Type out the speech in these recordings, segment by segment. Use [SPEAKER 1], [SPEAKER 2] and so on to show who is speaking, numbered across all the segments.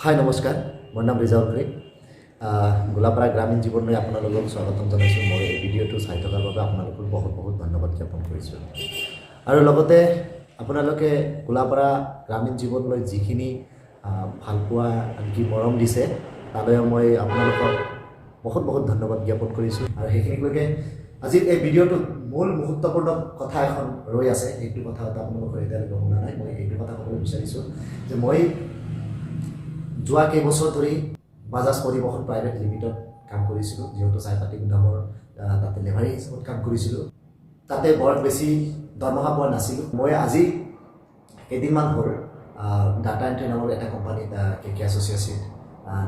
[SPEAKER 1] হাই নমস্কাৰ, মোৰ নাম ৰিজাউল হৰি। গোলাপাৰা গ্ৰামীণ জীৱনলৈ আপোনালোকক স্বাগতম জনাইছোঁ। মই এই ভিডিঅ'টো চাই থকাৰ বাবে আপোনালোকক বহুত বহুত ধন্যবাদ জ্ঞাপন কৰিছোঁ। আৰু লগতে আপোনালোকে গোলাপাৰা গ্ৰামীণ জীৱনলৈ যিখিনি ভালপোৱা আনকি মৰম দিছে, তালৈ মই আপোনালোকক বহুত বহুত ধন্যবাদ জ্ঞাপন কৰিছোঁ। আৰু সেইখিনিলৈকে আজি এই ভিডিঅ'টোত মূল মুহূৰ্তপূৰ্ণ কথা এখন ৰৈ আছে। এইটো কথা আপোনালোকৰ এতিয়ালৈকে শুনা নাই। মই এইটো কথা ক'বলৈ বিচাৰিছোঁ যে মই যোৱা কেইবছৰ ধৰি বাজাজ পৰিবহণ প্ৰাইভেট লিমিটেডত কাম কৰিছিলোঁ। যিহেতু চাহপাতি গুদামৰ তাতে লেভাৰী হিচাপত কাম কৰিছিলোঁ। তাতে বৰ বেছি দৰমহা পোৱা নাছিলোঁ। মই আজি কেইদিনমান হ'ল ডাটা এণ্ট্ৰি নামৰ এটা কোম্পানীত KK এছ'চিয়েশ্যন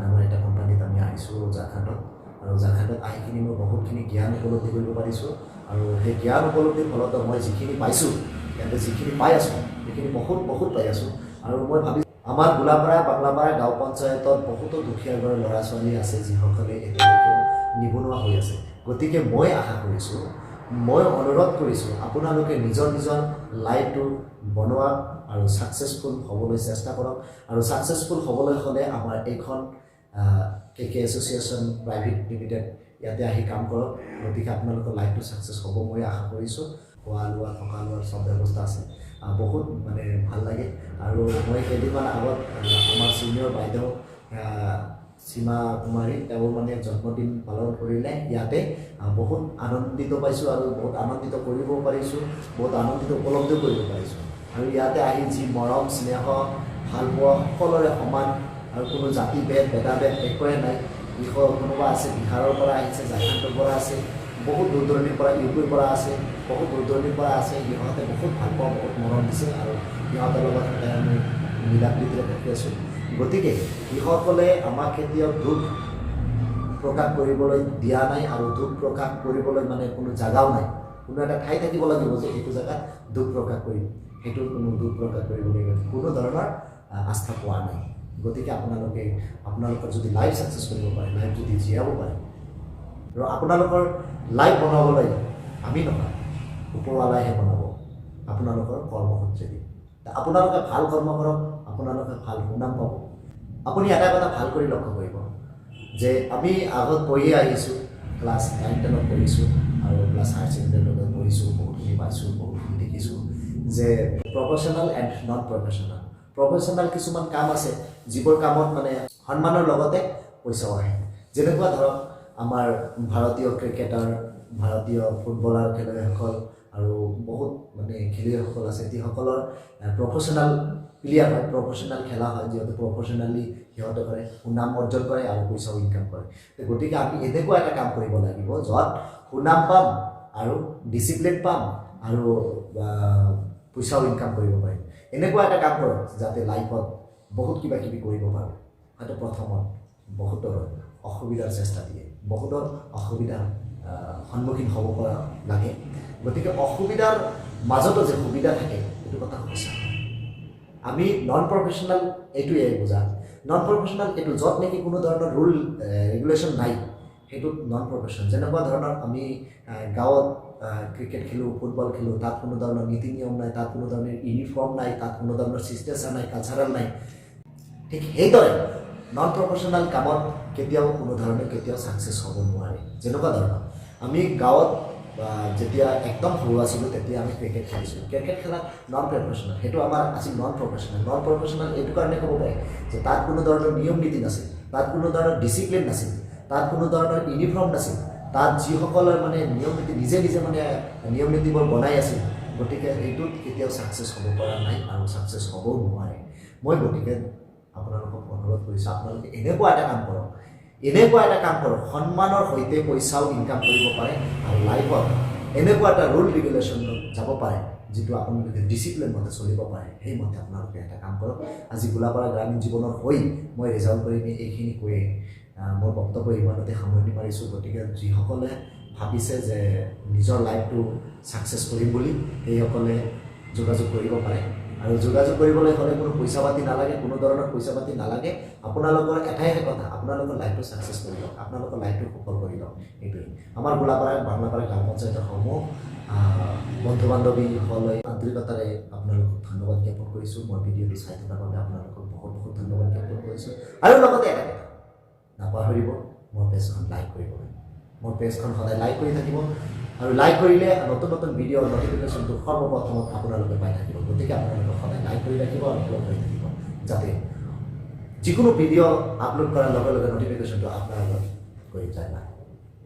[SPEAKER 1] নামৰ এটা কোম্পানীত আমি আহিছোঁ ঝাৰখণ্ডত। আৰু ঝাৰখণ্ডত আহিখিনি মই বহুতখিনি জ্ঞান উপলব্ধি কৰিব পাৰিছোঁ। আৰু সেই জ্ঞান উপলব্ধিৰ ফলত মই যিখিনি পাইছোঁ, ইয়াতে যিখিনি পাই আছোঁ সেইখিনি বহুত পাই আছোঁ। আৰু মই ভাবিছোঁ আমাৰ গোলাপাৰা বাংলাপাৰা গাঁও পঞ্চায়তত বহুতো দুখীয়া ঘৰৰ ল'ৰা ছোৱালী আছে যিসকলে এতিয়ালৈকে নিবনুৱা হৈ আছে। গতিকে মই আশা কৰিছোঁ, মই অনুৰোধ কৰিছোঁ আপোনালোকে নিজৰ লাইফটো বনোৱা আৰু ছাকচেছফুল হ'বলৈ চেষ্টা কৰক। আৰু ছাকচেছফুল হ'বলৈ হ'লে আমাৰ এইখন KK এছ'চিয়েশ্যন প্ৰাইভেট লিমিটেড ইয়াতে আহি কাম কৰক। গতিকে আপোনালোকৰ লাইফটো ছাকচেছ হ'ব মই আশা কৰিছোঁ। খোৱা লোৱা থকা লোৱাৰ চব ব্যৱস্থা আছে। বহুত ভাল লাগে। আৰু মই কেইদিনমান আগত আমাৰ ছিনিয়ৰ বাইদেউ সীমা কুমাৰী তেওঁৰ জন্মদিন পালন কৰিলে ইয়াতে। বহুত আনন্দিত পাইছোঁ আৰু বহুত আনন্দিত কৰিব পাৰিছোঁ, বহুত আনন্দিত উপলব্ধি কৰিব পাৰিছোঁ। আৰু ইয়াতে আহি যি মৰম স্নেহ ভালপোৱা সকলোৰে সমান, আৰু কোনো জাতি ভেদাভেদ একোৱে নাই। কোনোবা আছে বিহাৰৰ পৰা আহিছে, ঝাৰখণ্ডৰ পৰা আছে, বহুত দূৰ দূৰণিৰ পৰা ইউপিৰ পৰা আছে, বহুত দূৰ দূৰণিৰ পৰা আছে। সিহঁতে বহুত ভালপোৱা, বহুত মৰম দিছে আৰু সিহঁতৰ লগত আমি মিলা প্ৰীতিৰে থাকি আছোঁ। গতিকে যিসকলে আমাক কেতিয়াও দুখ প্ৰকাশ কৰিবলৈ দিয়া নাই আৰু দুখ প্ৰকাশ কৰিবলৈ কোনো জাগাও নাই। কোনো এটা ঠাই থাকিব লাগিব যে এইটো জেগাত দুখ প্ৰকাশ কৰিম, সেইটো কোনো দুখ প্ৰকাশ কৰিবলৈ কোনো ধৰণৰ আস্থা পোৱা নাই। গতিকে আপোনালোকৰ যদি লাইফ ছাকচেছ কৰিব পাৰে, লাইফ যদি জীয়াব পাৰে, আৰু আপোনালোকৰ লাইফ বনাবলৈ আমি নহয়, ওপৰৱালাইহে বনাব আপোনালোকৰ কৰ্মসূত্ৰেদি। আপোনালোকে ভাল কৰ্ম কৰক, আপোনালোকে ভাল সুনাম পাব। আপুনি এটা কথা ভাল কৰি লক্ষ্য কৰিব যে আমি আগত পঢ়ি আহিছোঁ, ক্লাছ 9-10ত পঢ়িছোঁ আৰু ক্লাছ হায়াৰ ছেকেণ্ডেৰীলৈকে পঢ়িছোঁ, বহুতখিনি পাইছোঁ, বহুতখিনি দেখিছোঁ যে professional and non professional. Professional কিছুমান কাম আছে যিবোৰ কামত সন্মানৰ লগতে পইচাও আহে। যেনেকুৱা ধৰক আমাৰ ভাৰতীয় ক্ৰিকেটাৰ, ভাৰতীয় ফুটবলাৰ খেলুৱৈসকল আৰু বহুত খেলুৱৈসকল আছে, যিসকলৰ প্ৰফেশ্যনেল প্লেয়াৰ হয়, প্ৰফেশ্যনেল খেলা হয়, যিহেতু প্ৰফেশ্যনেলি সিহঁতে কৰে, সুনাম অৰ্জন কৰে আৰু পইচাও ইনকাম কৰে। গতিকে আমি এনেকুৱা এটা কাম কৰিব লাগিব য'ত সুনাম পাম আৰু ডিচিপ্লিন পাম আৰু পইচাও ইনকাম কৰিব পাৰিম। এনেকুৱা এটা কাম কৰক যাতে লাইফত বহুত কিবা কিবি কৰিব পাৰোঁ। হয়তো প্ৰথমত বহুতৰ অসুবিধাৰ চেষ্টা দিয়ে, বহুতৰ অসুবিধাৰ সন্মুখীন হ'ব পৰা লাগে। গতিকে অসুবিধাৰ মাজতো যে সুবিধা থাকে এইটো কথা সঁচা। আমি নন প্ৰফেশ্যনেল এইটোৱে বুজা। নন প্ৰফেশ্যনেল এইটো য'ত নেকি কোনো ধৰণৰ ৰুল ৰেগুলেশ্যন নাই, সেইটোত নন প্ৰফেশ্যনেল। যেনেকুৱা ধৰণৰ আমি গাঁৱত ক্ৰিকেট খেলোঁ, ফুটবল খেলোঁ, তাত কোনো ধৰণৰ নীতি নিয়ম নাই, তাত কোনো ধৰণৰ ইউনিফৰ্ম নাই, তাত কোনো ধৰণৰ চিষ্টেচাৰ নাই, কালচাৰেল নাই। ঠিক সেইদৰে নন প্ৰফেশ্যনেল কামত কেতিয়াও কোনো ধৰণে কেতিয়াও ছাকচেছ হ'ব নোৱাৰে। যেনেকুৱা ধৰণৰ আমি গাঁৱত যেতিয়া একদম সৰু আছিলোঁ তেতিয়া আমি ক্ৰিকেট খেলিছিলোঁ। ক্ৰিকেট খেলা নন প্ৰফেশ্যনেল, সেইটো আমাৰ আছিল নন প্ৰফেশ্যনেল। নন প্ৰফেশ্যনেল এইটো কাৰণে ক'ব পাৰে যে তাত কোনো ধৰণৰ নিয়ম নীতি নাছিল, তাত কোনো ধৰণৰ ডিচিপ্লিন নাছিল, তাত কোনো ধৰণৰ ইউনিফৰ্ম নাছিল। তাত যিসকলৰ নিয়ম নীতি নিজে নিয়ম নীতিবোৰ বনাই আছিল। গতিকে এইটোত কেতিয়াও ছাকচেছ হ'ব পৰা নাই আৰু ছাকচেছ হ'বও নোৱাৰে। মই গতিকে আপোনালোকক অনুৰোধ কৰিছোঁ, আপোনালোকে এনেকুৱা এটা কাম কৰক সন্মানৰ সৈতে পইচাও ইনকাম কৰিব পাৰে আৰু লাইফত এনেকুৱা এটা ৰুল ৰেগুলেশ্যনত যাব পাৰে যিটো আপোনালোকে ডিচিপ্লিন মতে চলিব পাৰে। সেইমতে আপোনালোকে এটা কাম কৰক। আজি গোলাপাৰা গ্ৰামীণ জীৱনৰ হৈ মই ৰিজাল্ট কৰি এইখিনি কৈয়ে মোৰ বক্তব্য ইমানতে সামৰণি মাৰিছোঁ। গতিকে যিসকলে ভাবিছে যে নিজৰ লাইফটো ছাকচেছ কৰিম বুলি, সেইসকলে যোগাযোগ কৰিব পাৰে। আৰু যোগাযোগ কৰিবলৈ হ'লে কোনো পইচা পাতি নালাগে, কোনো ধৰণৰ পইচা পাতি নালাগে। আপোনালোকৰ এটাইহে কথা, আপোনালোকৰ লাইফটো ছাকচেছ কৰি লওক, আপোনালোকৰ লাইফটো সফল কৰি লওক। এইটোৱেই আমাৰ গোলাপাৰা বাংলাপাৰা গ্ৰাম পঞ্চায়তৰ সমূহ বন্ধু বান্ধৱীসকলে আন্তৰিকতাৰে আপোনালোকক ধন্যবাদ জ্ঞাপন কৰিছোঁ। মই ভিডিঅ'টো চাই থকাৰ বাবে আপোনালোকক বহুত বহুত ধন্যবাদ জ্ঞাপন কৰিছোঁ আৰু লগতে এটা কথা নাপাহৰিব মোৰ পেজখন লাইক কৰিব মোৰ পেজখন সদায় লাইক কৰি থাকিব আৰু লাইক কৰিলে নতুন নতুন ভিডিঅ' নটিফিকেশ্যনটো সৰ্বপ্ৰথমত আপোনালোকে পাই থাকিব গতিকে আপোনালোকে সদায় লাইক কৰি ৰাখিব আৰু ফ'ল' কৰি থাকিব যাতে যিকোনো ভিডিঅ' আপলোড কৰাৰ লগে লগে নটিফিকেশ্যনটো আপোনাৰ লগত গৈ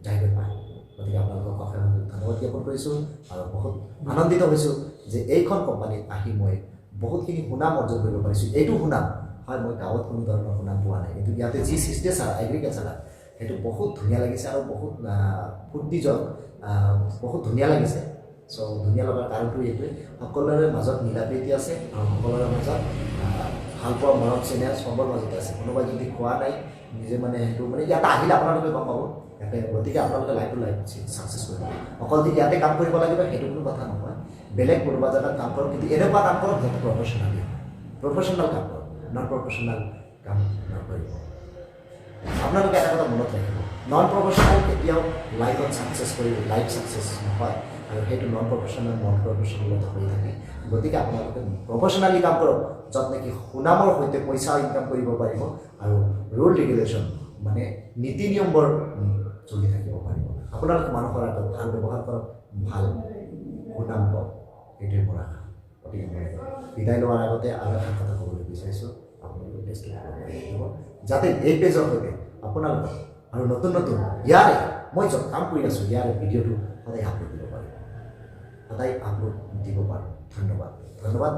[SPEAKER 1] যায়গৈ পায় গতিকে আপোনালোকক অশেষ ধন্যবাদ জ্ঞাপন কৰিছোঁ আৰু বহুত আনন্দিত হৈছোঁ যে এইখন কোম্পানীত আহি মই বহুতখিনি সুনাম অৰ্জন কৰিব পাৰিছোঁ এইটো সুনাম হয় মই গাঁৱত কোনো ধৰণৰ সুনাম পোৱা নাই কিন্তু ইয়াতে যি চিষ্টেচাৰ এগ্ৰিকালচাৰ সেইটো বহুত ধুনীয়া লাগিছে আৰু বহুত ফূৰ্তিজনক বহুত ধুনীয়া লাগিছে চ' ধুনীয়া লগাৰ কাৰণটো এইটোৱে সকলোৰে মাজত মিলা প্ৰীতি আছে আৰু সকলোৰে মাজত ভালপোৱা মৰম চেনেহ চবৰ মাজতে আছে কোনোবাই যদি খোৱা নাই নিজে মানে সেইটো মানে ইয়াতে আহিলে আপোনালোকে গম পাব ইয়াতে গতিকে আপোনালোকে লাইফটো ছাকচেছ কৰিব অকল যে ইয়াতে কাম কৰিব লাগিব সেইটো কোনো কথা নহয় বেলেগ কোনোবা জেগাত কাম কৰক কিন্তু এনেকুৱা কাম কৰক যাতে প্ৰফেশ্যনেল কাম কৰক নন প্ৰফেশ্যনেল কাম নকৰিব আপোনালোকে এটা কথা মনত ৰাখিব নন প্ৰফেশ্যনেল কেতিয়াও লাইফত ছাকচেছ কৰিব লাইফ ছাকচেছ নহয় আৰু সেইটো নন প্ৰফেশ্যনেলত হৈ থাকে গতিকে আপোনালোকে প্ৰফেশ্যনেলি কাম কৰক য'ত নেকি সুনামৰ সৈতে পইচা ইনকাম কৰিব পাৰিব আৰু ৰুল ৰেগুলেশ্যন মানে নীতি নিয়মবোৰ চলি থাকিব পাৰিব আপোনালোকে মানুহৰ আগত ভাল ব্যৱহাৰ কৰক ভাল সুনাম পাওক এইটোৱে মোৰ আশা গতিকে মই বিদায় লোৱাৰ আগতে আৰু এটা কথা ক'বলৈ বিচাৰিছোঁ আপোনালোকে পেজটো থাকিব যাতে এই পেজৰ সৈতে আপোনালোকক আৰু নতুন নতুন ইয়াৰে মই য'ত কাম কৰি আছোঁ ইয়াৰে ভিডিঅ'টো সদায় আপলোড দিব পাৰোঁ ধন্যবাদ